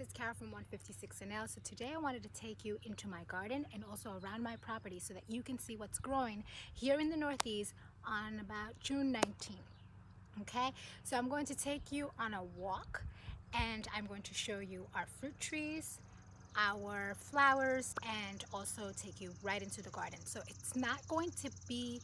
it's Carol from 156 NL. So today I wanted to take you into my garden and also around my property so that you can see what's growing here in the Northeast on about June 19th. Okay, so I'm going to take you on a walk and I'm going to show you our fruit trees, our flowers, and also take you right into the garden. So it's not going to be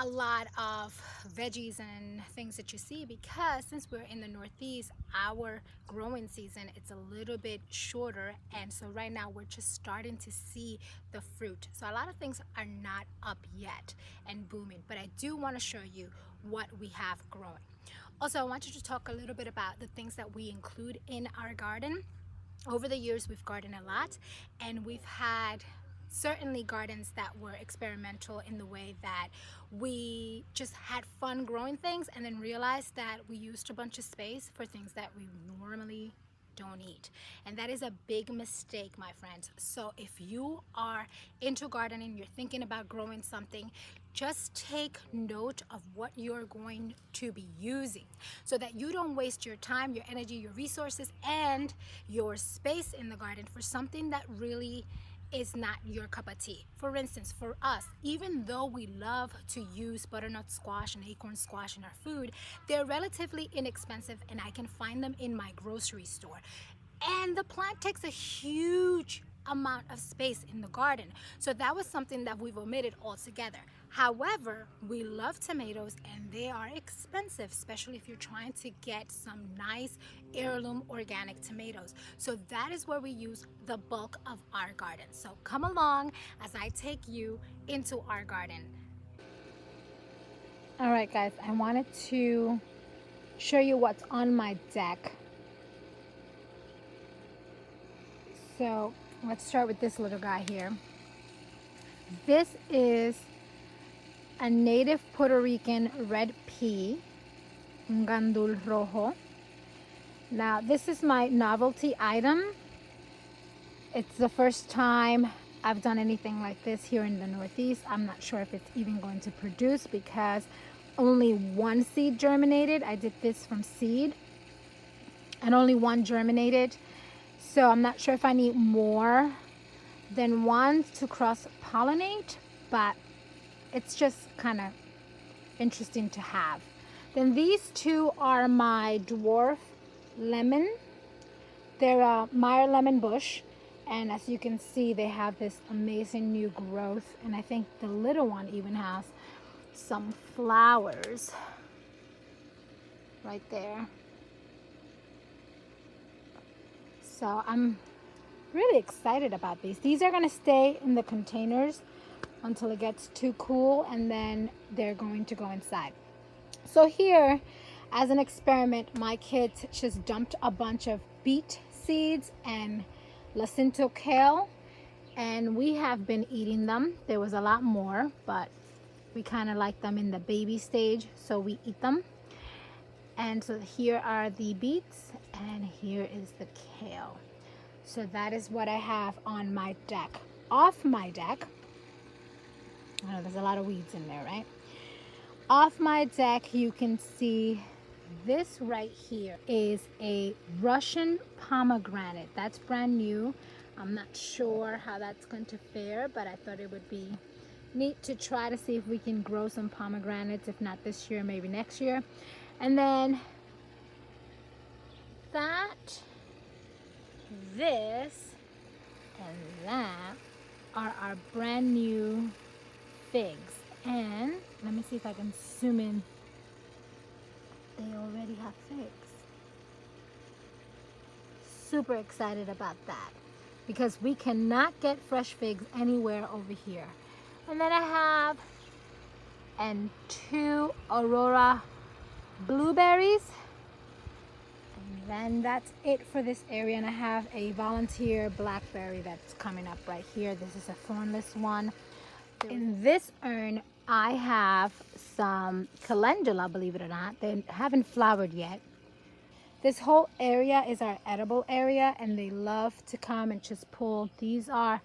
a lot of veggies and things that you see because since we're in the Northeast, our growing season it's a little bit shorter, and so right now we're just starting to see the fruit. So a lot of things are not up yet and booming, but I do want to show you what we have growing. Also, I want you to talk a little bit about the things that we include in our garden. Over the years we've gardened a lot, and we've had certainly gardens that were experimental in the way that we just had fun growing things and then realized that we used a bunch of space for things that we normally don't eat, and that is a big mistake, my friends. So if you are into gardening, you're thinking about growing something, just take note of what you're going to be using so that you don't waste your time, your energy, your resources, and your space in the garden for something that really is not your cup of tea. For instance, for us, even though we love to use butternut squash and acorn squash in our food, they're relatively inexpensive and I can find them in my grocery store. And the plant takes a huge amount of space in the garden. So that was something that we've omitted altogether. However, we love tomatoes and they are expensive, especially if you're trying to get some nice heirloom organic tomatoes. So that is where we use the bulk of our garden. So come along as I take you into our garden. All right, guys, I wanted to show you what's on my deck. So let's start with this little guy here. This is a native Puerto Rican red pea, un gandul rojo. Now this is my novelty item. It's the first time I've done anything like this here in the Northeast. I'm not sure if it's even going to produce because only one seed germinated. I did this from seed and only one germinated. So I'm not sure if I need more than one to cross-pollinate, but it's just kind of interesting to have. Then these two are my dwarf lemon. They're a Meyer lemon bush, and as you can see, they have this amazing new growth, and I think the little one even has some flowers right there. So I'm really excited about these. These are going to stay in the containers until it gets too cool, and then they're going to go inside. So here, as an experiment, my kids just dumped a bunch of beet seeds and Jacinto kale, and we have been eating them. There was a lot more, but we kind of like them in the baby stage, so we eat them. And so here are the beets and here is the kale. So that is what I have on my deck. Off my deck, I know there's a lot of weeds in there, right? Off my deck, you can see this right here is a Russian pomegranate. That's brand new. I'm not sure how that's going to fare, but I thought it would be neat to try to see if we can grow some pomegranates, if not this year, maybe next year. And then that, this, and that are our brand new figs. And let me see if I can zoom in. They already have figs. Super excited about that because we cannot get fresh figs anywhere over here. And then I have two Aurora blueberries, and then that's it for this area. And I have a volunteer blackberry that's coming up right here. This is a thornless one. In this urn I have some calendula, believe it or not. They haven't flowered yet. This whole area is our edible area, and they love to come and just pull. These are,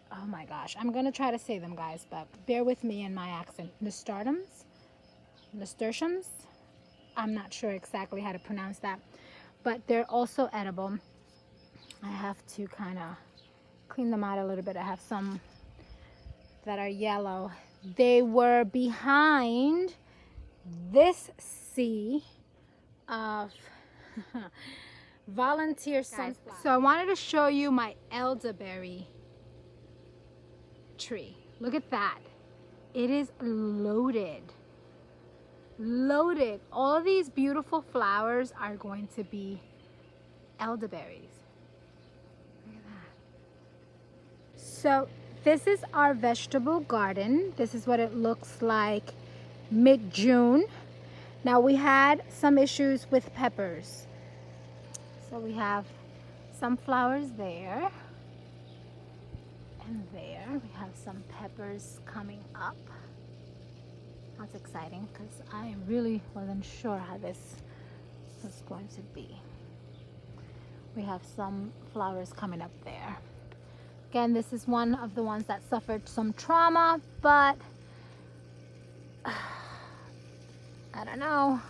oh my gosh, I'm gonna try to say them, guys, but bear with me in my accent. Nasturtiums. I'm not sure exactly how to pronounce that, but they're also edible. I have to kind of clean them out a little bit. I have some that are yellow. They were behind this sea of volunteer sunflowers. So I wanted to show you my elderberry tree. Look at that. It is loaded. Loaded. All these beautiful flowers are going to be elderberries. Look at that. So this is our vegetable garden. This is what it looks like mid-June. Now we had some issues with peppers. So we have some flowers there. And there we have some peppers coming up. That's exciting because I really wasn't sure how this was going to be. We have some flowers coming up there. Again, this is one of the ones that suffered some trauma, but I don't know.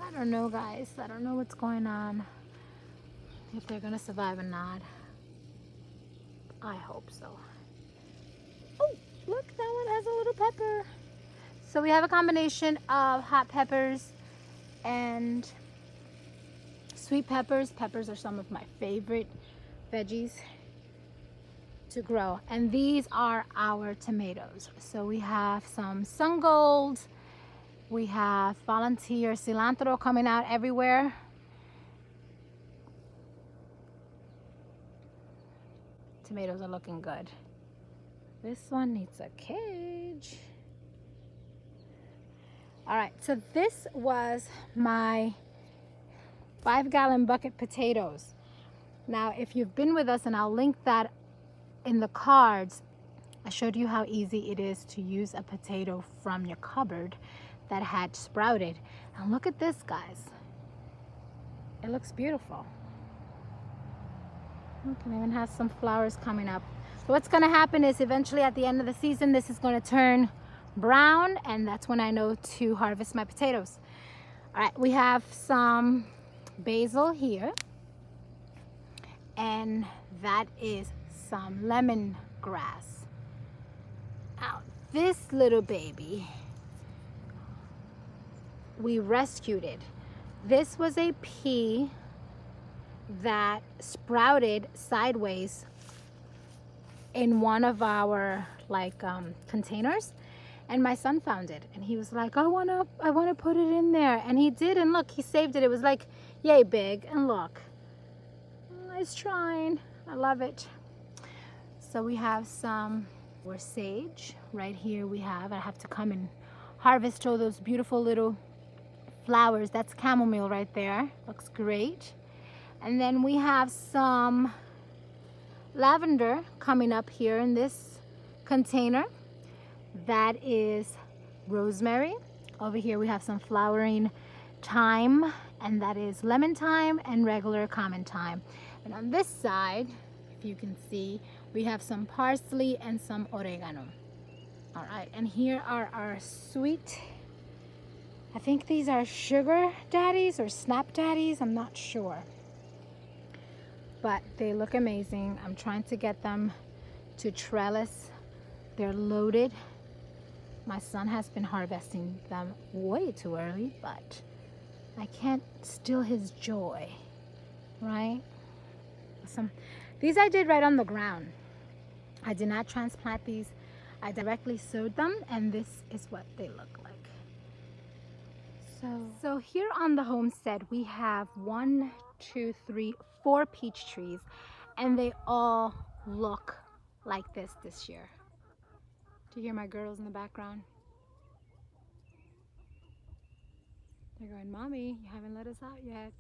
I don't know, guys. I don't know what's going on. If they're gonna survive or not. I hope so. Oh, look, that one has a little pepper. So we have a combination of hot peppers and sweet peppers. Peppers are some of my favorite veggies to grow. And these are our tomatoes. So we have some sun gold. We have volunteer cilantro coming out everywhere. Tomatoes are looking good. This one needs a cage. All right, so this was my 5-gallon bucket potatoes. Now, if you've been with us, and I'll link that in the cards, I showed you how easy it is to use a potato from your cupboard that had sprouted. And look at this, guys. It looks beautiful. It even has some flowers coming up. So what's going to happen is eventually at the end of the season, this is going to turn brown, and that's when I know to harvest my potatoes. All right, we have some basil here, and that is some lemongrass. Now, this little baby, we rescued it. This was a pea that sprouted sideways in one of our containers, and my son found it and he was like, I wanna put it in there, and he did, and look, he saved it. It was like yay big, and look, he's trying. I love it. So we have some more sage right here. I have to come and harvest all those beautiful little flowers. That's chamomile right there, looks great. And then we have some lavender coming up here in this container. That is rosemary. Over here we have some flowering thyme, and that is lemon thyme and regular common thyme. And on this side, if you can see, we have some parsley and some oregano. All right, and here are our sweet, I think these are sugar daddies or snap daddies, I'm not sure. But they look amazing. I'm trying to get them to trellis. They're loaded. My son has been harvesting them way too early, but I can't steal his joy, right? These I did right on the ground. I did not transplant these. I directly sowed them, and this is what they look like. So here on the homestead, we have 1, 2, 3, 4 peach trees, and they all look like this year. Do you hear my girls in the background? They're going, Mommy, you haven't let us out yet.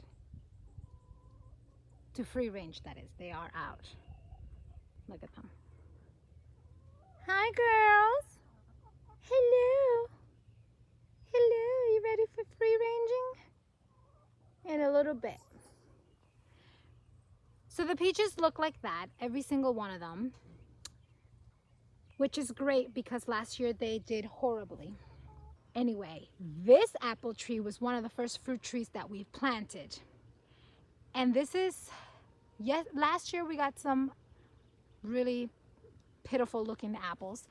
To free range, that is. They are out. Look at them. Hi, girls. Hello. Hello, you ready for free ranging? In a little bit. So the peaches look like that, every single one of them, which is great because last year they did horribly. Anyway, this apple tree was one of the first fruit trees that we've planted. And this is Yes, last year we got some really pitiful looking apples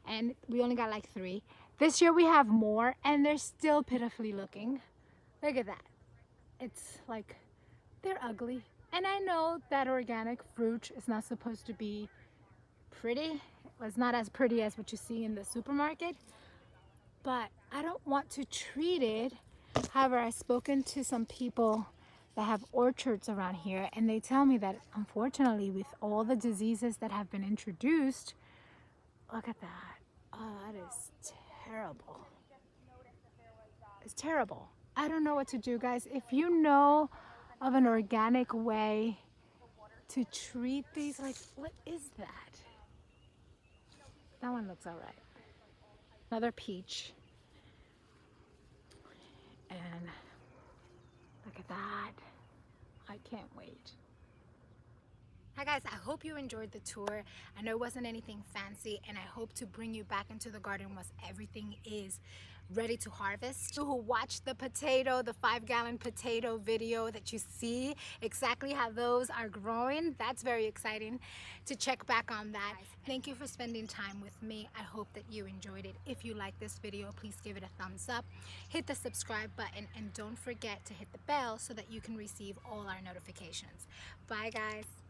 and we only got like 3. This year we have more and they're still pitifully looking. Look at that. It's like they're ugly. And I know that organic fruit is not supposed to be pretty. It's not as pretty as what you see in the supermarket, but I don't want to treat it. However, I've spoken to some people that have orchards around here and they tell me that unfortunately with all the diseases that have been introduced, look at that. Oh, that is terrible. It's terrible. I don't know what to do, guys. If you know of an organic way to treat these, like, what is that? That one looks all right. Another peach. And look at that. I can't wait. Hi guys, I hope you enjoyed the tour. I know it wasn't anything fancy and I hope to bring you back into the garden once everything is ready to harvest. Who watched the 5-gallon potato video that you see exactly how those are growing. That's very exciting to check back on that. Thank you for spending time with me. I hope that you enjoyed it. If you like this video, please give it a thumbs up, hit the subscribe button, and don't forget to hit the bell so that you can receive all our notifications. Bye guys.